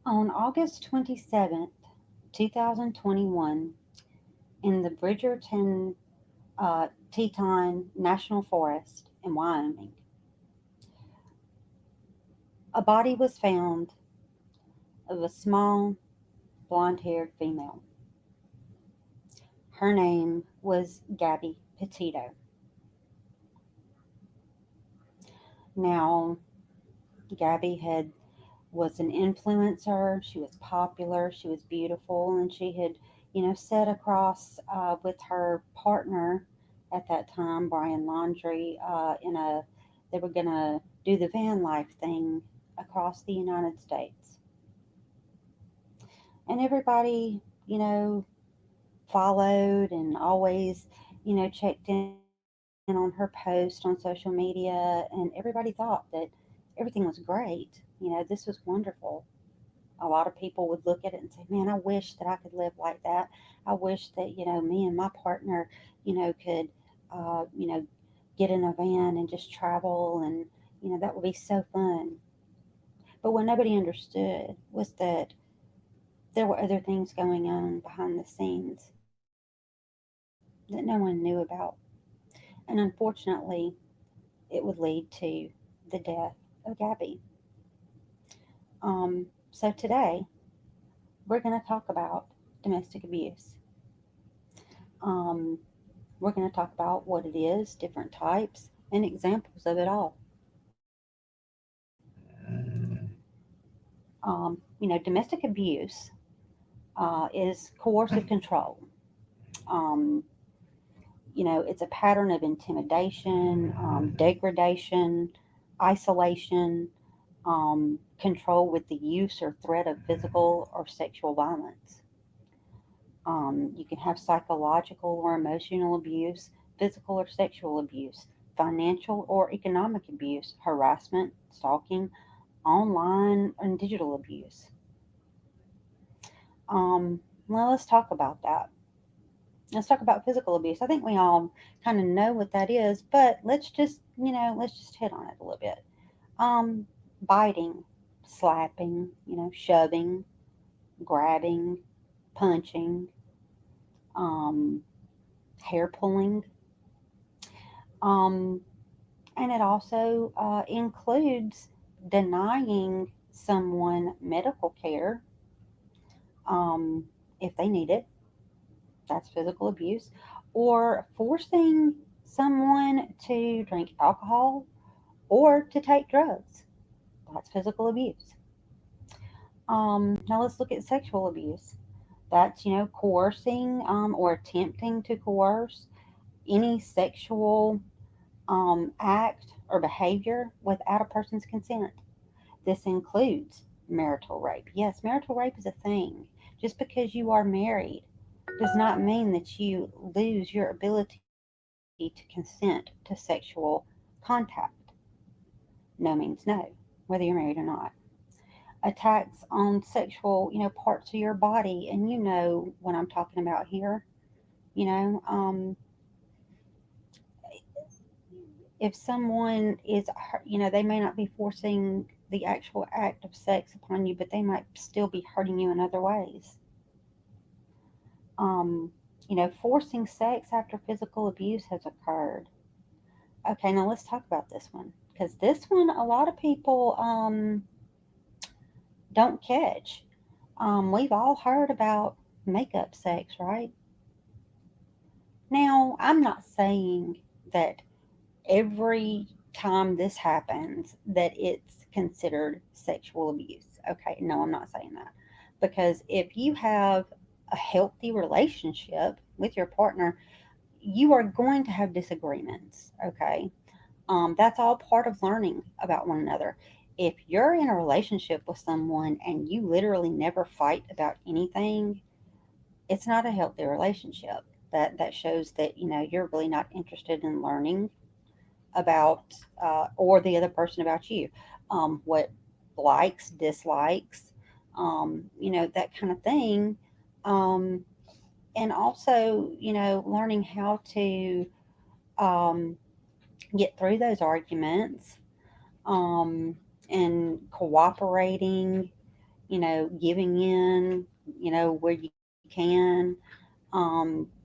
On August 27th, 2021, in the Bridgerton Teton National Forest in Wyoming, a body was found of a small, blonde haired female. Her name was Gabby Petito. Now, Gabby was an influencer. She was popular. She was beautiful, and she had, sat across with her partner at that time, BrianLaundrie, they were gonna do the van life thing across the United States, and everybody, followed and always, checked in on her post on social media, and everybody thought that everything was great. This was wonderful. A lot of people would look at it and say, "Man, I wish that I could live like that. I wish that me and my partner, could, get in a van and just travel, and that would be so fun." But what nobody understood was that there were other things going on behind the scenes that no one knew about. And unfortunately, it would lead to the death of Gabby. So today, we're going to talk about domestic abuse. Um, we're going to talk about what it is, different types, and examples of it all. Domestic abuse is coercive control. Um, it's a pattern of intimidation, degradation, isolation, control with the use or threat of physical or sexual violence. You can have psychological or emotional abuse, physical or sexual abuse, financial or economic abuse, harassment, stalking, online and digital abuse. Well, let's talk about that. Let's talk about physical abuse. I think we all kind of know what that is, but let's just hit on it a little bit. Um, Biting, slapping, shoving, grabbing, punching, um, hair pulling, um, and it also includes denying someone medical care um, if they need it. That's physical abuse. Or forcing someone to drink alcohol or to take drugs. That's physical abuse. Now let's look at sexual abuse. That's, coercing or attempting to coerce any sexual act or behavior without a person's consent. This includes marital rape. Yes, marital rape is a thing. Just because you are married does not mean that you lose your ability to consent to sexual contact. No means no, whether you're married or not. Attacks on sexual, parts of your body, and you know what I'm talking about here. You know, um, if someone is, they may not be forcing the actual act of sex upon you, but they might still be hurting you in other ways. Um, Forcing sex after physical abuse has occurred. Okay, now let's talk about this one because this one a lot of people don't catch. We've all heard about makeup sex, right? Now, I'm not saying that every time this happens that it's considered sexual abuse. Okay, no, I'm not saying that. Because if you have a healthy relationship with your partner, you are going to have disagreements. Okay, that's all part of learning about one another. If you're in a relationship with someone and you literally never fight about anything, it's not a healthy relationship. That shows that you're really not interested in learning about or the other person about you, what likes, dislikes, that kind of thing, um, and also learning how to um, get through those arguments, um, and cooperating, giving in, where you can.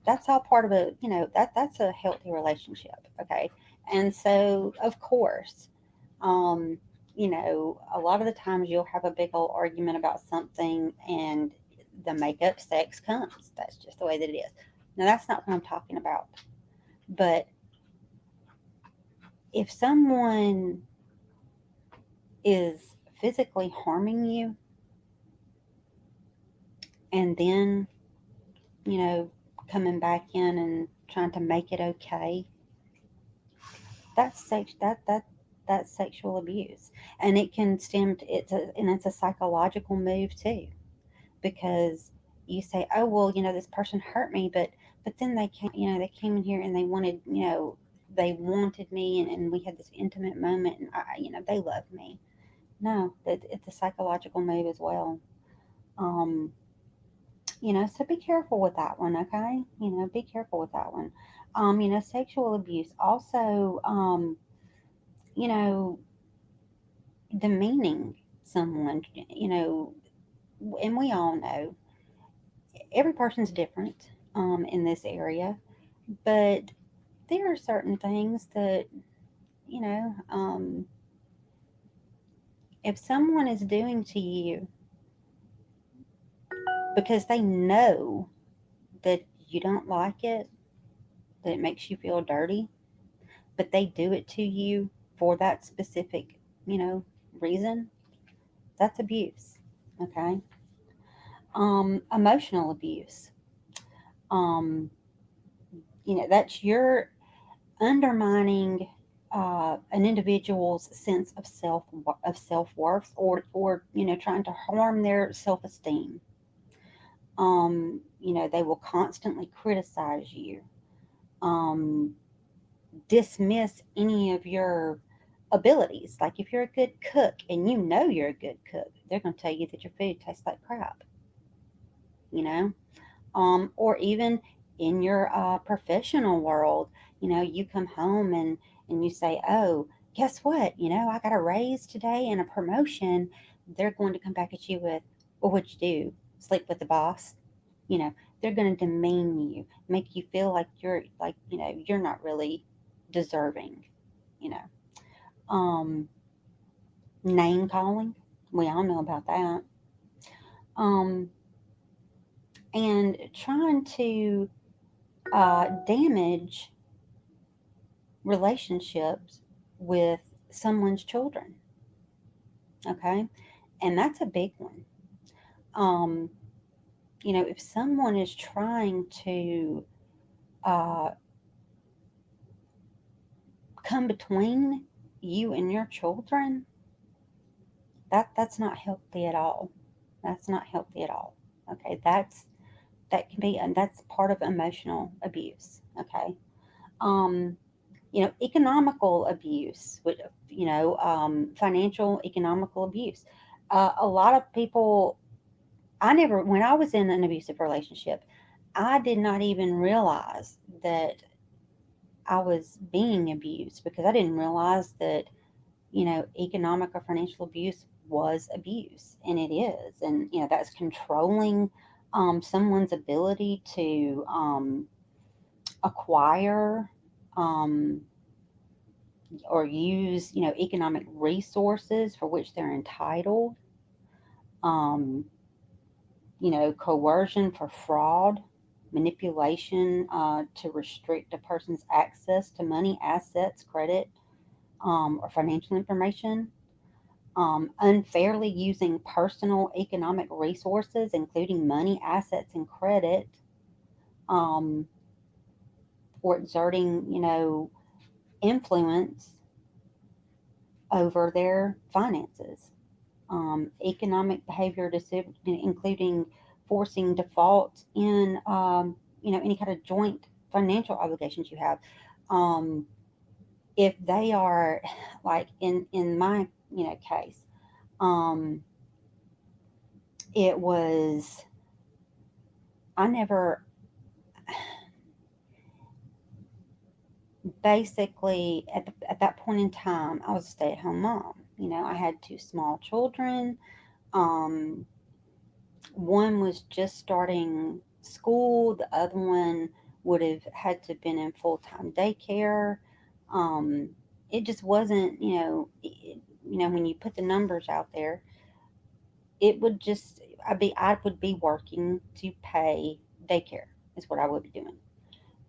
That's all part of that's a healthy relationship. Okay. And so, of course, um, a lot of the times you'll have a big old argument about something and the makeup sex comes. That's just the way that it is. Now, that's not what I'm talking about. But if someone is physically harming you and then, you know, coming back in and trying to make it okay, that's that's sexual abuse, and it can stem. It's a psychological move too, because you say, oh well, this person hurt me, but then they came in here and they wanted, they wanted me, and we had this intimate moment, and they love me. No, it's a psychological move as well. Um, so be careful with that one, okay? Be careful with that one. Sexual abuse also, you know, demeaning someone, and we all know every person's different in this area, but there are certain things that, you know, um, if someone is doing to you because they know that you don't like it, that it makes you feel dirty, but they do it to you for that specific, you know, reason, that's abuse. Okay. Emotional abuse. Um, that's your undermining an individual's sense of self worth, or trying to harm their self esteem. They will constantly criticize you, um, dismiss any of your abilities. Like if you're a good cook and you're a good cook, they're going to tell you that your food tastes like crap. You know, or even in your professional world, you come home and you say, "Oh, guess what? I got a raise today and a promotion." They're going to come back at you with, "Well, what'd you do? Sleep with the boss?" You know, they're going to demean you, make you feel like you're not really deserving. You know, um, name calling. We all know about that. Um, and trying to damage relationships with someone's children. Okay. And that's a big one. Um, if someone is trying to uh, come between you and your children, that's not healthy at all. That's not healthy at all. Okay. That can be, and that's part of emotional abuse. Okay. Um, economical abuse, financial economical abuse. A lot of people, when I was in an abusive relationship, I did not even realize that I was being abused, because I didn't realize that, economic or financial abuse was abuse, and it is. And, that's controlling someone's ability to acquire um, or use, economic resources for which they're entitled. Um, Coercion for fraud, manipulation to restrict a person's access to money, assets, credit, or financial information. Unfairly using personal economic resources, including money, assets, and credit, um, or exerting, influence over their finances. Economic behavior, including forcing default in, any kind of joint financial obligations you have. Um, if they are, like in my, case, um, it was, I never, basically at that point in time, I was a stay-at-home mom. I had two small children. One was just starting school, the other one would have had to been in full-time daycare. Um, it just wasn't, when you put the numbers out there, it would just, I would be working to pay daycare is what I would be doing.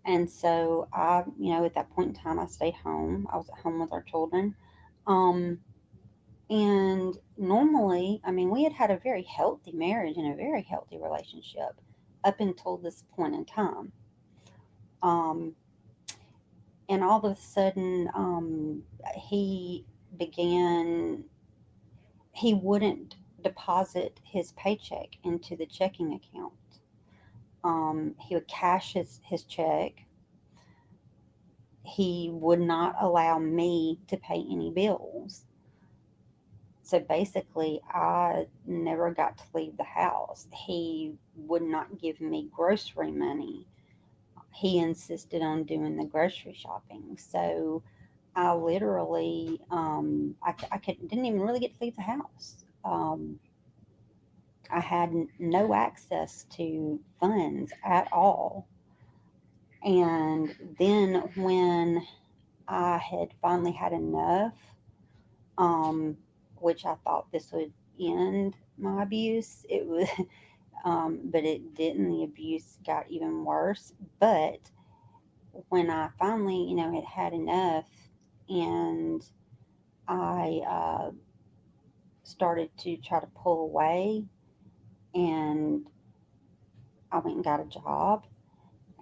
And so at that point in time, I stayed home. I was at home with our children. Um, and normally, I mean, we had had a very healthy marriage and a very healthy relationship up until this point in time. Um, and all of a sudden, he began, he wouldn't deposit his paycheck into the checking account. He would cash his check. He would not allow me to pay any bills. So basically, I never got to leave the house. He would not give me grocery money. He insisted on doing the grocery shopping. So I literally, didn't even really get to leave the house. I had no access to funds at all. And then when I had finally had enough, um, which I thought this would end my abuse. It was, but it didn't. The abuse got even worse. But when I finally, had enough, and I started to try to pull away, and I went and got a job,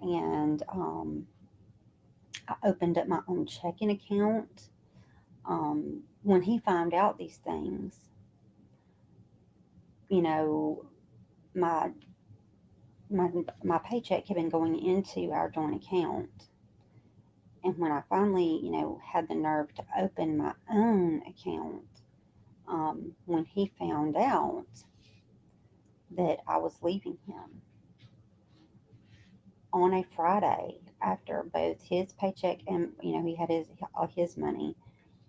and I opened up my own checking account. When he found out these things, you know, my my my paycheck had been going into our joint account, and when I finally had the nerve to open my own account, when he found out that I was leaving him on a Friday after both his paycheck and he had his money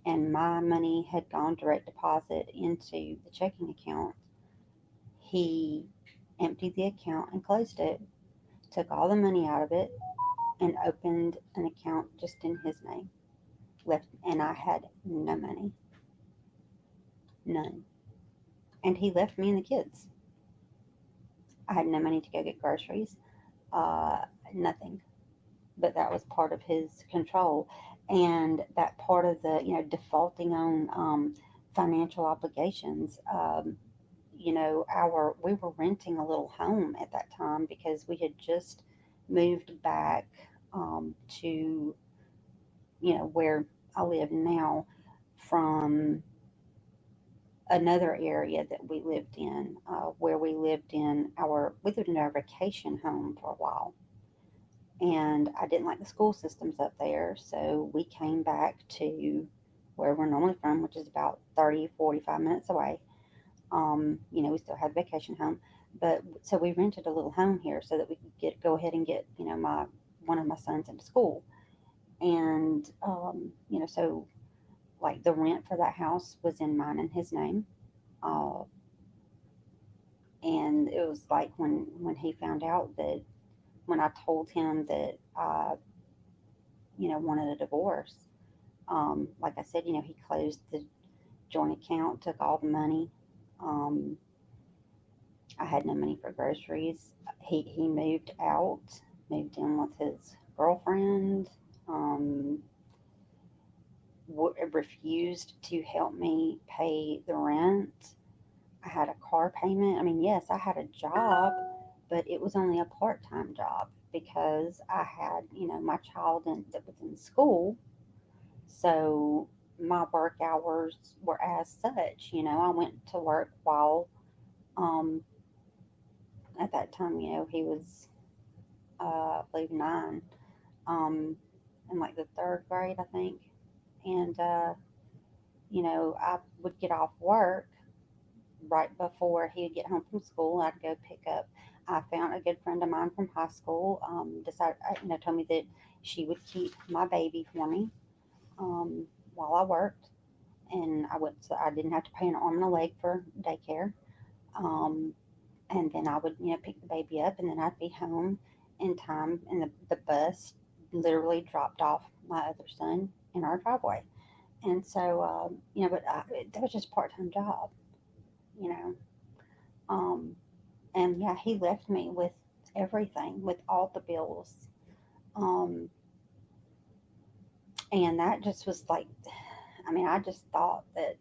and my money had gone direct deposit into the checking account, he emptied the account and closed it, took all the money out of it, and opened an account just in his name. Left, and I had no money, none. And he left me and the kids. I had no money to go get groceries, nothing. But that was part of his control, and that part of the defaulting on financial obligations. Our we were renting a little home at that time because we had just moved back to where I live now from another area that we lived in, where we lived in our vacation home for a while, and I didn't like the school systems up there, so we came back to where we're normally from, which is about 30-45 minutes away. We still had a vacation home, but so we rented a little home here so that we could go ahead and get my one of my sons into school, and so like the rent for that house was in mine and his name. Uh, and it was like when he found out that when I told him that I wanted a divorce, like I said, he closed the joint account, took all the money. Um, I had no money for groceries. He moved out, moved in with his girlfriend. Um, Refused to help me pay the rent. I had a car payment. I mean, yes, I had a job, but it was only a part time job because I had, my child that was in school. So my work hours were as such. I went to work while, um, at that time, he was, I believe, 9, um, in like the third grade, I think. And, I would get off work right before he would get home from school. I'd go pick up. I found a good friend of mine from high school. Told me that she would keep my baby for me um, while I worked, and I didn't have to pay an arm and a leg for daycare. Um, And then I would, pick the baby up, and then I'd be home in time, and the bus literally dropped off my other son in our driveway. And so, but that was just a part-time job, you know. Um, and yeah, he left me with everything, with all the bills. Um, and that just was like, I mean, I just thought that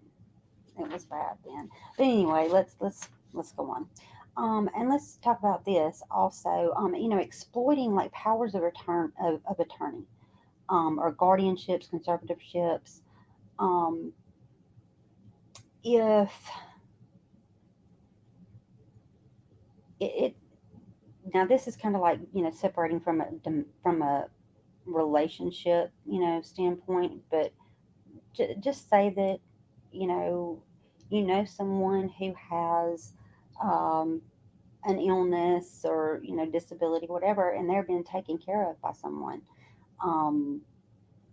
it was bad then. But anyway, let's go on. And let's talk about this also. Exploiting like powers of return of attorney, or guardianships, conservatorships. Um, if it now this is kind of like separating from a relationship standpoint, but just say that you know someone who has um, an illness or disability, whatever, and they're being taken care of by someone, um,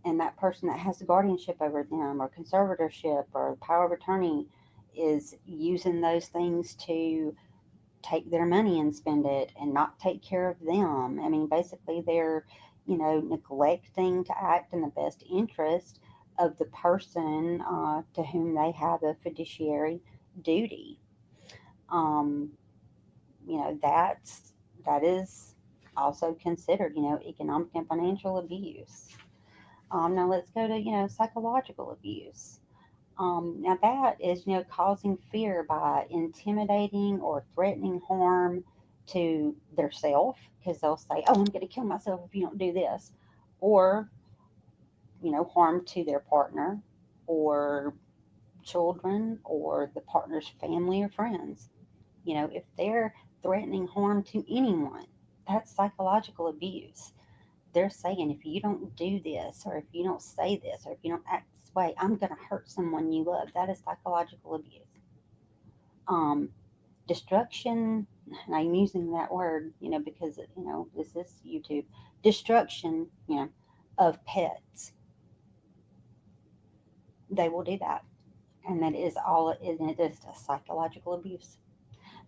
and that person that has the guardianship over them or conservatorship or power of attorney is using those things to take their money and spend it and not take care of them. I mean, basically, they're, neglecting to act in the best interest of the person to whom they have a fiduciary duty. Um, that is also considered, economic and financial abuse. Now let's go to, psychological abuse. Now that is, causing fear by intimidating or threatening harm to their self, because they'll say, "Oh, I'm going to kill myself if you don't do this," or harm to their partner, or children, or the partner's family or friends. If they're threatening harm to anyone, that's psychological abuse. They're saying, if you don't do this, or if you don't say this, or if you don't act this way, I'm going to hurt someone you love. That is psychological abuse. Um, Destruction, and I'm using that word, because, this is YouTube. Destruction, of pets. They will do that. And that is all it is. And it is a psychological abuse.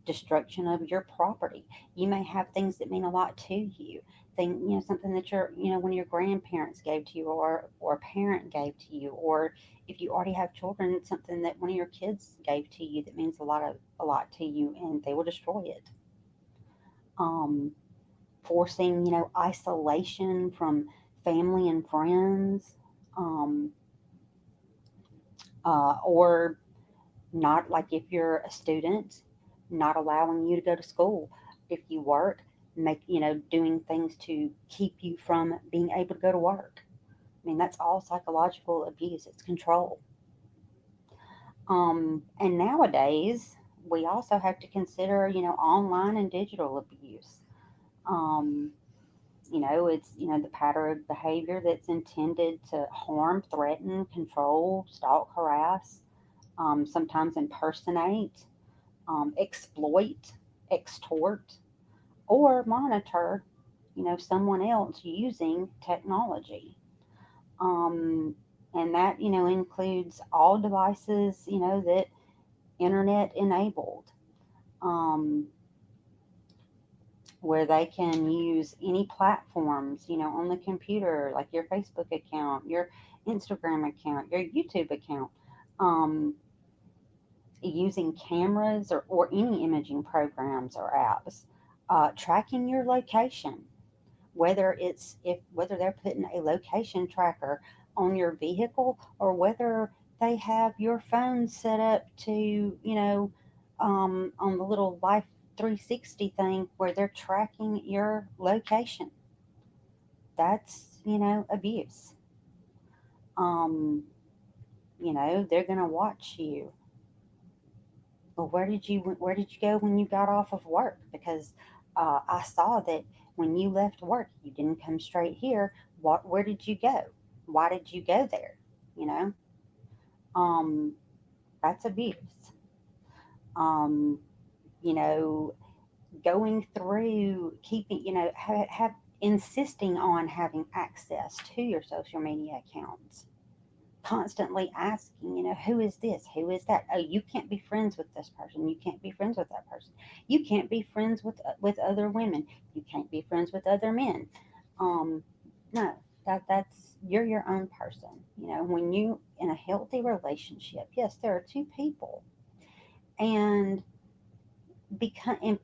Destruction of your property. You may have things that mean a lot to you. Something that one of your grandparents gave to you, or a parent gave to you, or if you already have children, something that one of your kids gave to you that means a lot to you, and they will destroy it. Um, Forcing, isolation from family and friends, um, or not, like if you're a student, not allowing you to go to school. If you work, doing things to keep you from being able to go to work. I mean, that's all psychological abuse. It's control. And nowadays, we also have to consider, online and digital abuse. Um, it's, the pattern of behavior that's intended to harm, threaten, control, stalk, harass, sometimes impersonate, exploit, extort, or monitor, someone else using technology. Um, and that, includes all devices, that internet enabled, um, where they can use any platforms, on the computer, like your Facebook account, your Instagram account, your YouTube account, um, using cameras, or any imaging programs or apps, tracking your location, whether they're putting a location tracker on your vehicle, or whether they have your phone set up to, on the little Life 360 thing where they're tracking your location. That's, abuse. Um, they're going to watch you. Well, where did you go when you got off of work? Because I saw that when you left work, you didn't come straight here. Where did you go? Why did you go there? You know, um, that's abuse. Um, you know, Going through keeping, have insisting on having access to your social media accounts. constantly asking, who is this? Who is that? Oh, you can't be friends with this person. You can't be friends with that person. You can't be friends with other women. You can't be friends with other men. Um, no, that's you're your own person. When you in a healthy relationship, yes, there are two people, and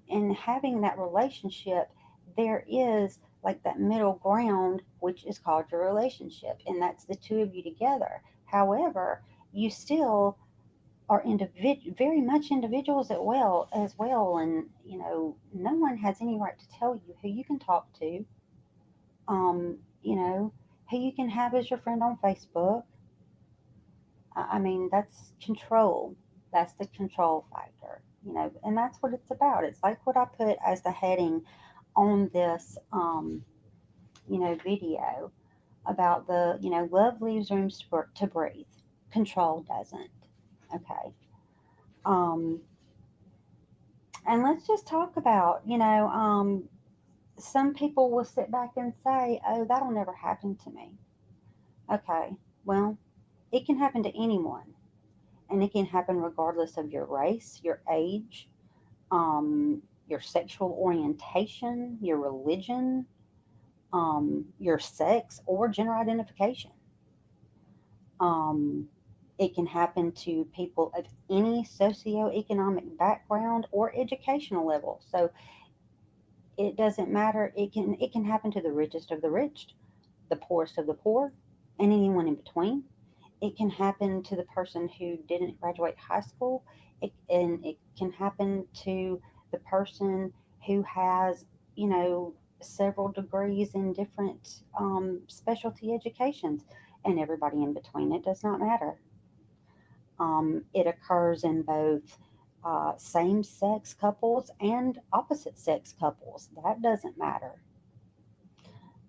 in having that relationship, there is like that middle ground, which is called your relationship, and that's the two of you together. However, you still are very much individuals as well, and no one has any right to tell you who you can talk to, who you can have as your friend on Facebook. I mean, that's control. That's the control factor, and that's what it's about. It's like what I put as the heading on this, video about love leaves room to breathe. Control doesn't. Okay. Um, and let's just talk about, some people will sit back and say, oh, that'll never happen to me. Okay. Well, it can happen to anyone, and it can happen regardless of your race, your age, your sexual orientation, your religion, your sex, or gender identification. Um, it can happen to people of any socioeconomic background or educational level. So it doesn't matter. It can happen to the richest of the rich, the poorest of the poor, and anyone in between. It can happen to the person who didn't graduate high school. And it can happen to the person who has, you know, several degrees in different specialty educations, and everybody in between. It does not matter. It occurs in both same sex couples and opposite sex couples. That doesn't matter.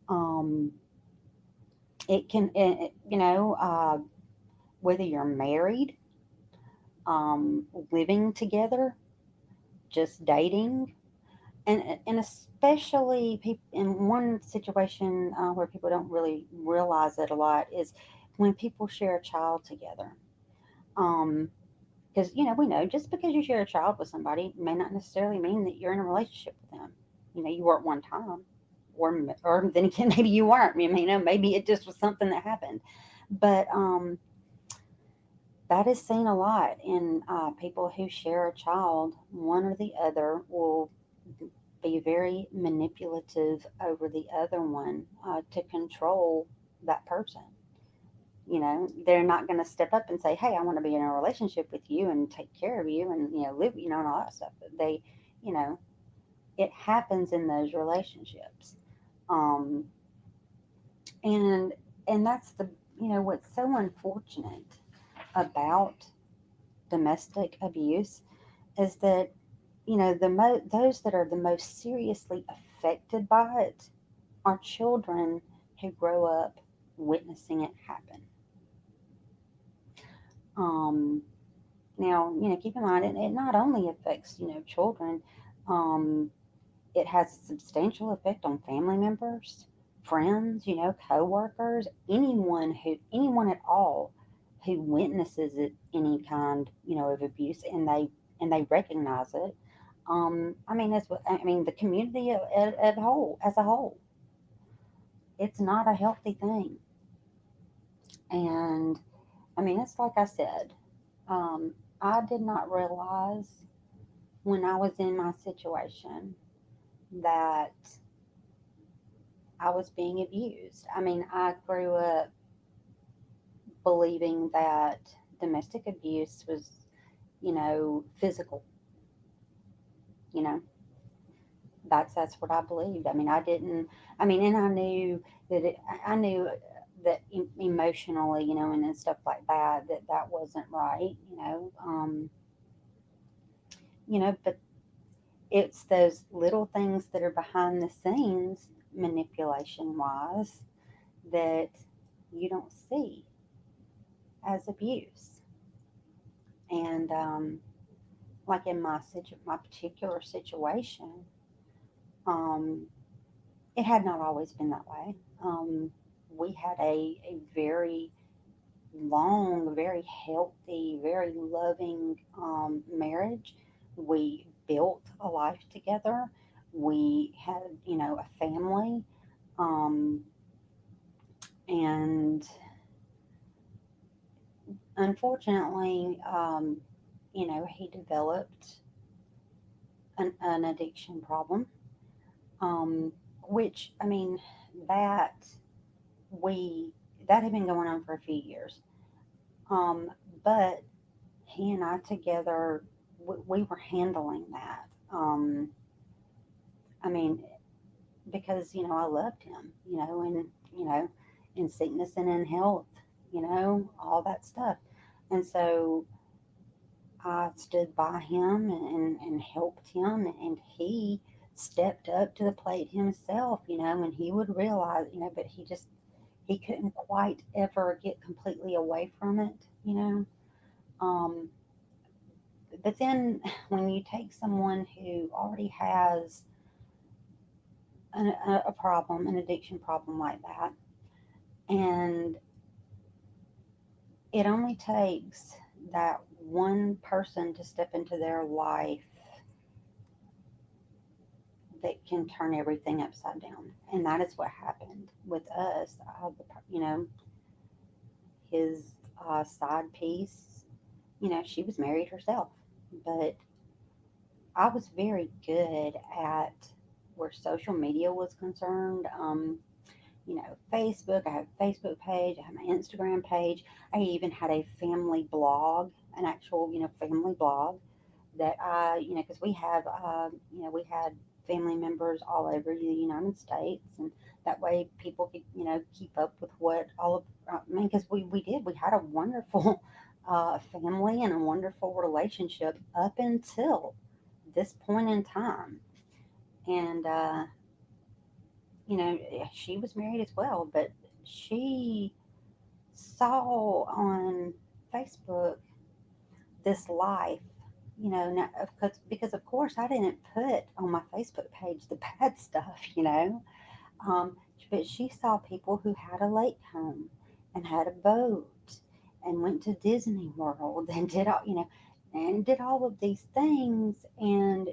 Um, it can, whether you're married, living together, just dating, and especially people in one situation where people don't really realize it a lot is when people share a child together. Um, because we know just because you share a child with somebody may not necessarily mean that you're in a relationship with them. You were at one time, or then again maybe you weren't. I mean, maybe it just was something that happened, but that is seen a lot in people who share a child. One or the other will be very manipulative over the other one to control that person. They're not going to step up and say, hey, I want to be in a relationship with you and take care of you and live, and all that stuff. But you know it happens in those relationships. Um, and and that's what's so unfortunate about domestic abuse is that those that are the most seriously affected by it are children who grow up witnessing it happen. Um, Now, keep in mind, it not only affects, children, um, it has a substantial effect on family members, friends, coworkers, anyone at all who witnesses it, any kind, of abuse, and they recognize it. I mean, the community as a whole, it's not a healthy thing. And I mean, it's like I said, I did not realize when I was in my situation that I was being abused. I mean, I grew up believing that domestic abuse was, physical. You know, that's what I believed. I mean, I didn't. I mean, and I knew that I knew that emotionally, and stuff like that, that wasn't right. But it's those little things that are behind the scenes, manipulation wise, that you don't see as abuse. And like in my particular situation, um, it had not always been that way. We had a very long, very healthy, very loving marriage. We built a life together. We had, a family. Um, and unfortunately, he developed an addiction problem, which, I mean, that we that had been going on for a few years. Um, but he and I together, we were handling that. I mean, because I loved him, and in sickness and in health, all that stuff, and so I stood by him and helped him, and he stepped up to the plate himself, and he would realize, but he couldn't quite ever get completely away from it, Um, but then when you take someone who already has a problem, an addiction problem like that, and it only takes that one person to step into their life that can turn everything upside down. And that is what happened with us. You know, his side piece, she was married herself, but I was very good at where social media was concerned. Facebook. I have a Facebook page. I have my Instagram page. I even had a family blog, an actual, family blog that because we had family members all over the United States, and that way people could, keep up with what all of, because we had a wonderful family and a wonderful relationship up until this point in time. And, she was married as well, but she saw on Facebook this life, now, because of course I didn't put on my Facebook page the bad stuff, um, but she saw people who had a lake home and had a boat and went to Disney World and did all of these things, and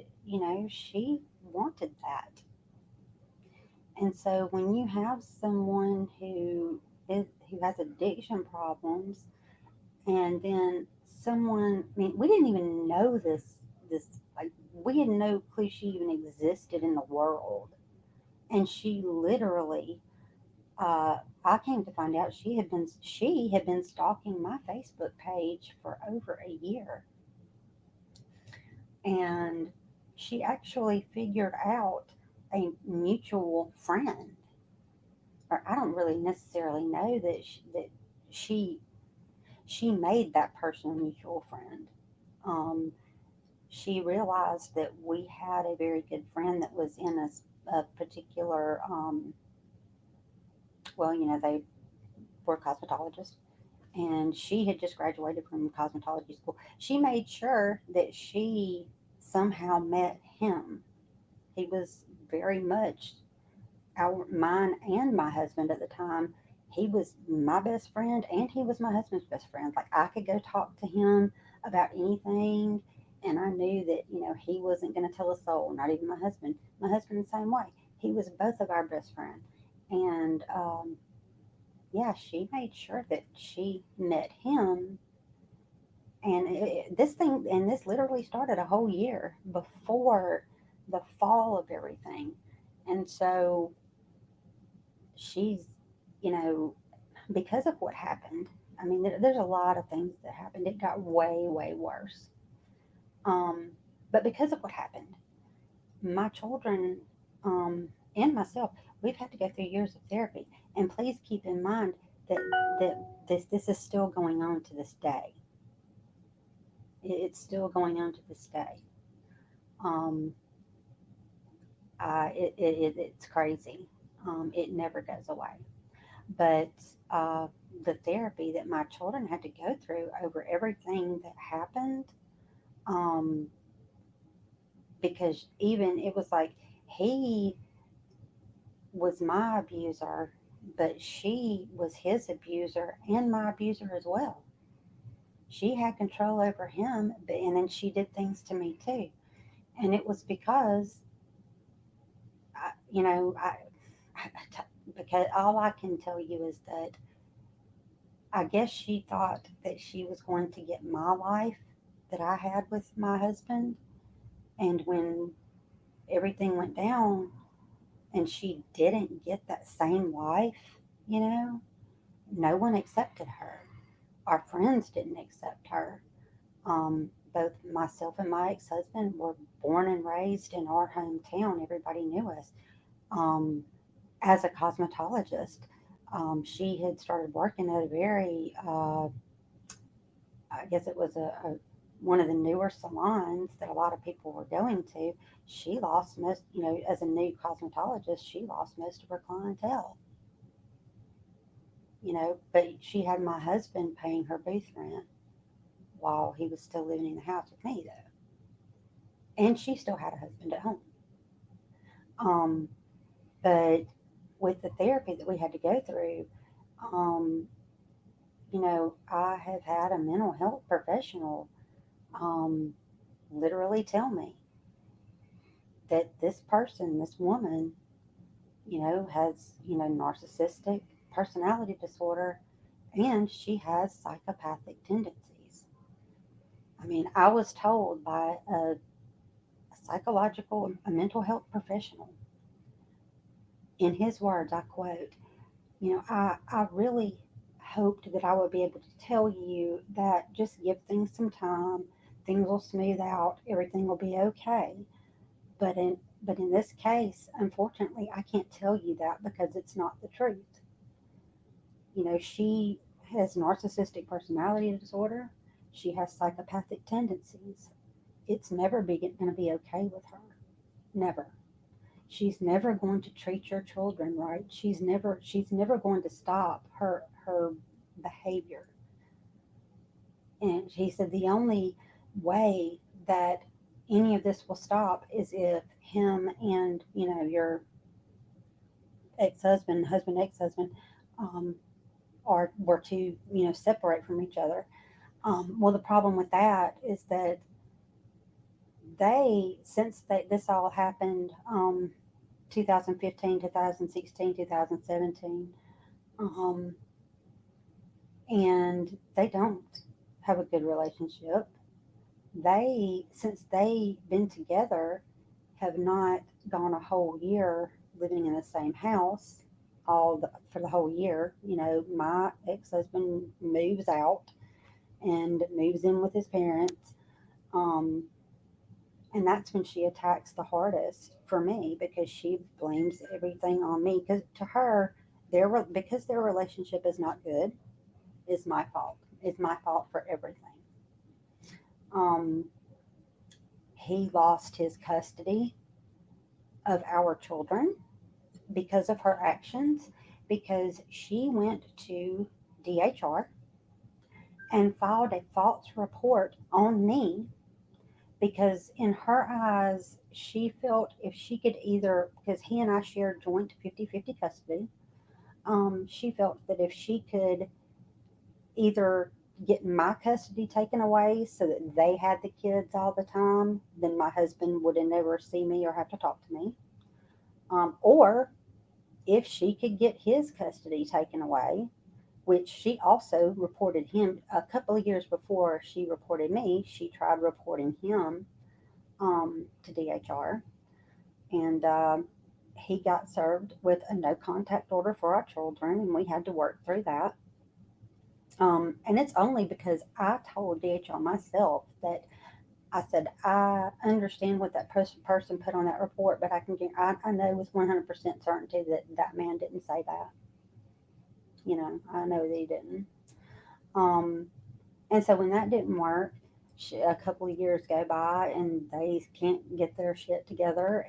she wanted that. And so when you have someone who has addiction problems, and then someone, I mean, we didn't even know this like we had no clue she even existed in the world. And she literally, I came to find out she had been stalking my Facebook page for over a year, and she actually figured out a mutual friend, or I don't really necessarily know she she made that person a mutual friend. Um, she realized that we had a very good friend that was in a particular, they were cosmetologists, and she had just graduated from cosmetology school. She made sure that she somehow met him. He was very much mine and my husband at the time. He was my best friend, and he was my husband's best friend. Like, I could go talk to him about anything, and I knew that he wasn't going to tell a soul. Not even my husband. My husband the same way. He was both of our best friend, and yeah, she made sure that she met him. And this literally started a whole year before the fall of everything, and so she's, you know, because of what happened. I mean, there's a lot of things that happened. It got way, way worse. Um, but because of what happened, my children, and myself, we've had to go through years of therapy. And please keep in mind that this is still going on to this day. It's still going on to this day. Um, it's crazy. It never goes away. But the therapy that my children had to go through over everything that happened, um, because even it was like he was my abuser, but she was his abuser and my abuser as well. She had control over him, and then she did things to me too. And it was because, I, you know, because all I can tell you is that I guess she thought that she was going to get my life that I had with my husband. And when everything went down and she didn't get that same life, you know, no one accepted her. Our friends didn't accept her. Both myself and my ex husband were born and raised in our hometown. Everybody knew us. Um, as a cosmetologist, she had started working at a very, I guess it was one of the newer salons that a lot of people were going to. She lost most, as a new cosmetologist, she lost most of her clientele, but she had my husband paying her booth rent while he was still living in the house with me, though. And she still had a husband at home. Um, but with the therapy that we had to go through, um, I have had a mental health professional um, literally tell me that this person, this woman, has, narcissistic personality disorder and she has psychopathic tendencies. I mean, I was told by a psychological, a mental health professional, in his words, I quote, I really hoped that I would be able to tell you that just give things some time, things will smooth out, everything will be okay. But in this case, unfortunately, I can't tell you that because it's not the truth. She has narcissistic personality disorder. She has psychopathic tendencies. It's never going to be okay with her. Never. She's never going to treat your children right. She's never going to stop her behavior. And he said the only way that any of this will stop is if him and your ex-husband, husband, ex-husband, um, are were to separate from each other. Well, the problem with that is that this all happened 2015, 2016, 2017, um, and they don't have a good relationship. Since they've been together, have not gone a whole year living in the same house for the whole year. My ex-husband moves out and moves in with his parents. Um, and that's when she attacks the hardest for me because she blames everything on me. Because to her, because their relationship is not good, is my fault. It's my fault for everything. Um, he lost his custody of our children because of her actions, because she went to DHR and filed a false report on me because in her eyes she felt if she could either, because he and I shared joint 50-50 custody, she felt that if she could either get my custody taken away so that they had the kids all the time, then my husband would never see me or have to talk to me, or if she could get his custody taken away, which she also reported him a couple of years before she reported me. She tried reporting him to DHR, and he got served with a no contact order for our children, and we had to work through that. And it's only because I told DHR myself that I said, I understand what that person put on that report, but I know with 100% certainty that that man didn't say that. I know that he didn't. Um, and so when that didn't work, a couple of years go by and they can't get their shit together.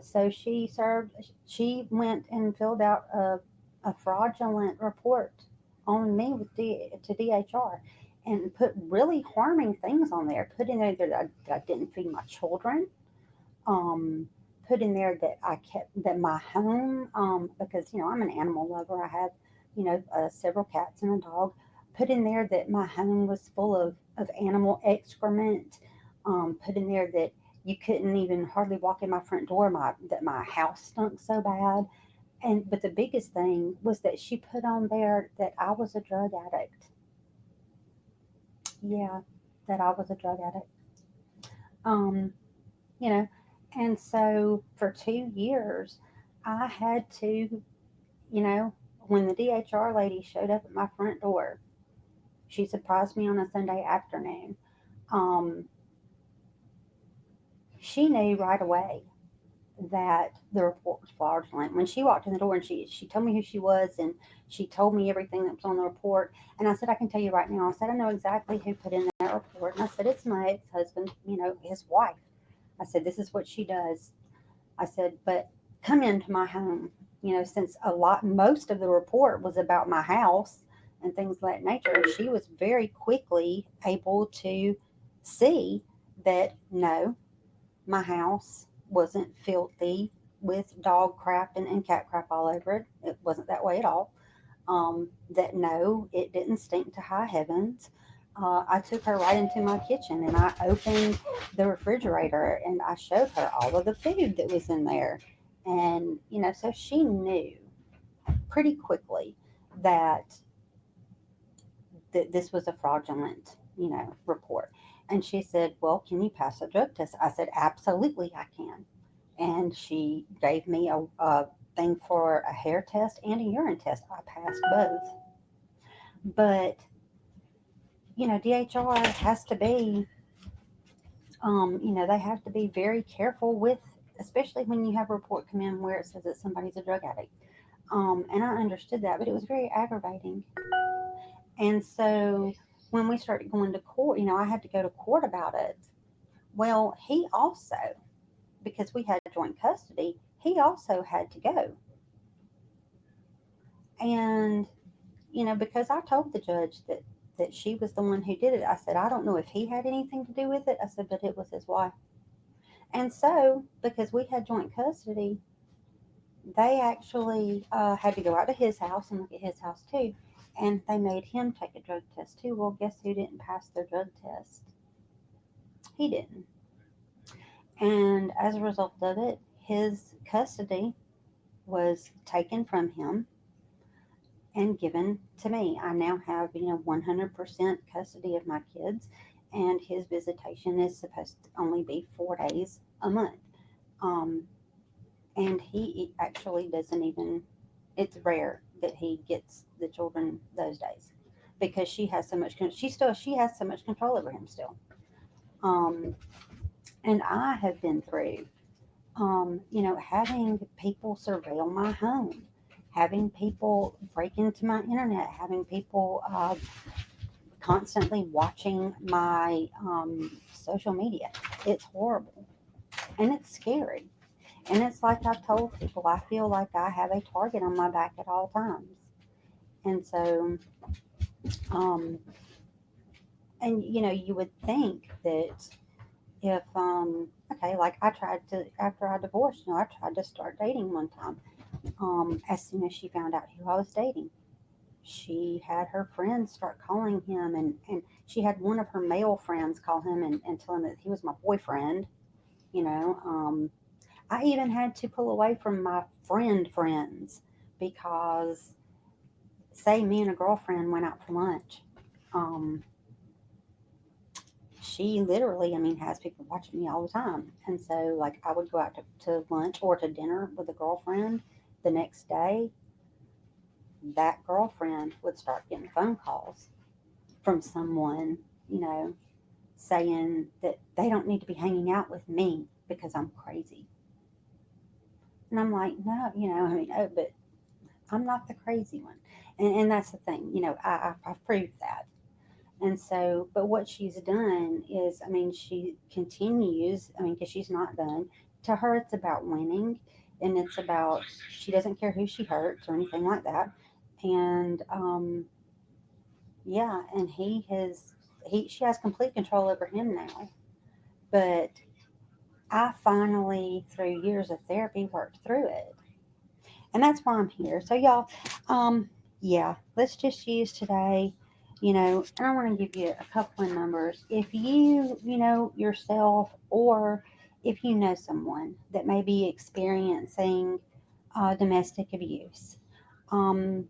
So she went and filled out a fraudulent report on me to DHR and put really harming things on there. Put in there that I didn't feed my children, um, put in there that that my home, because, I'm an animal lover. I have, several cats and a dog. Put in there that my home was full of animal excrement. Put in there that you couldn't even hardly walk in my front door, that my house stunk so bad. But the biggest thing was that she put on there that I was a drug addict. Yeah, that I was a drug addict. Um, you know, and so for 2 years, I had to, you know, when the DHR lady showed up at my front door, she surprised me on a Sunday afternoon. Um, she knew right away that the report was fraudulent. When she walked in the door and she told me who she was, and she told me everything that was on the report. And I said, I can tell you right now. I said, I know exactly who put in that report. And I said, it's my ex-husband, his wife. I said, this is what she does. I said, but come into my home, since most of the report was about my house and things of that nature. She was very quickly able to see that no, my house wasn't filthy with dog crap and cat crap all over it. It wasn't that way at all. That no, it didn't stink to high heavens. I took her right into my kitchen and I opened the refrigerator and I showed her all of the food that was in there. And, so she knew pretty quickly that, that this was a fraudulent, report. And she said, well, can you pass a drug test? I said, absolutely, I can. And she gave me a thing for a hair test and a urine test. I passed both. But, DHR has to be, they have to be very careful with, especially when you have a report come in where it says that somebody's a drug addict. And I understood that, but it was very aggravating. And so when we started going to court, I had to go to court about it. Well, he also, because we had joint custody, he also had to go. And, because I told the judge that she was the one who did it, I said, I don't know if he had anything to do with it. I said, but it was his wife. And so, because we had joint custody, they actually had to go out to his house and look at his house too. And they made him take a drug test too. Well, guess who didn't pass their drug test? He didn't. And as a result of it, his custody was taken from him and given to me. I now have, 100% custody of my kids, and his visitation is supposed to only be 4 days a month. And he actually doesn't even, it's rare that he gets the children those days because she has so much, she has so much control over him still. And I have been through, having people surveil my home, having people break into my internet, having people constantly watching my social media. It's horrible and it's scary. And it's like I've told people, I feel like I have a target on my back at all times. And so, um, and you would think that if, okay, like I tried to, after I divorced, I tried to start dating one time. As soon as she found out who I was dating, she had her friends start calling him, and she had one of her male friends call him and tell him that he was my boyfriend. You know, I even had to pull away from my friends because, say, me and a girlfriend went out for lunch. Um, she literally, has people watching me all the time. And so, like, I would go out to lunch or to dinner with a girlfriend the next day. That girlfriend would start getting phone calls from someone, you know, saying that they don't need to be hanging out with me because I'm crazy. And I'm like, no, but I'm not the crazy one. And that's the thing, I've proved that. And so, but what she's done is, she continues, because she's not done. To her, it's about winning, and it's about, she doesn't care who she hurts or anything like that. And, yeah, and she has complete control over him now. But I finally, through years of therapy, worked through it. And that's why I'm here. So, y'all, yeah, let's just use today, and I want to give you a couple of numbers. If you yourself, or if you know someone that may be experiencing domestic abuse, um,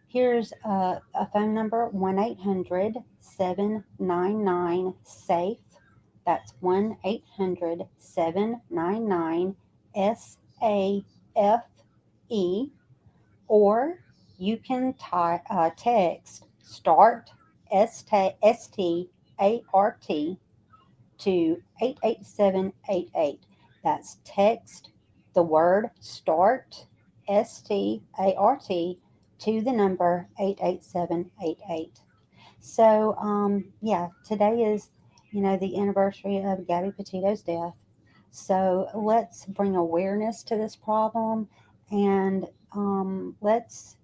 here's a phone number: 1-800-799-SAFE. That's 1-800-799-SAFE. Or you can text START, START, to 88788. That's text the word START, START, to the number 88788. So, yeah, today is, the anniversary of Gabby Petito's death. So let's bring awareness to this problem, and let's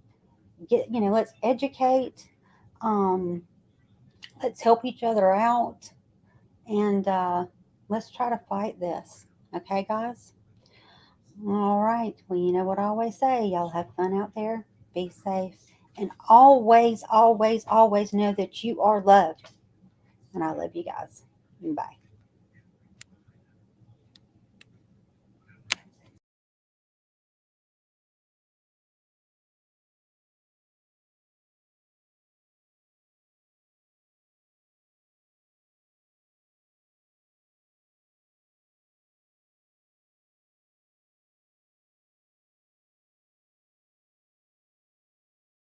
let's educate, um, let's help each other out, and let's try to fight this. Okay, guys? All right. Well, you know what I always say. Y'all have fun out there. Be safe. And always, always, always know that you are loved. And I love you guys. Bye.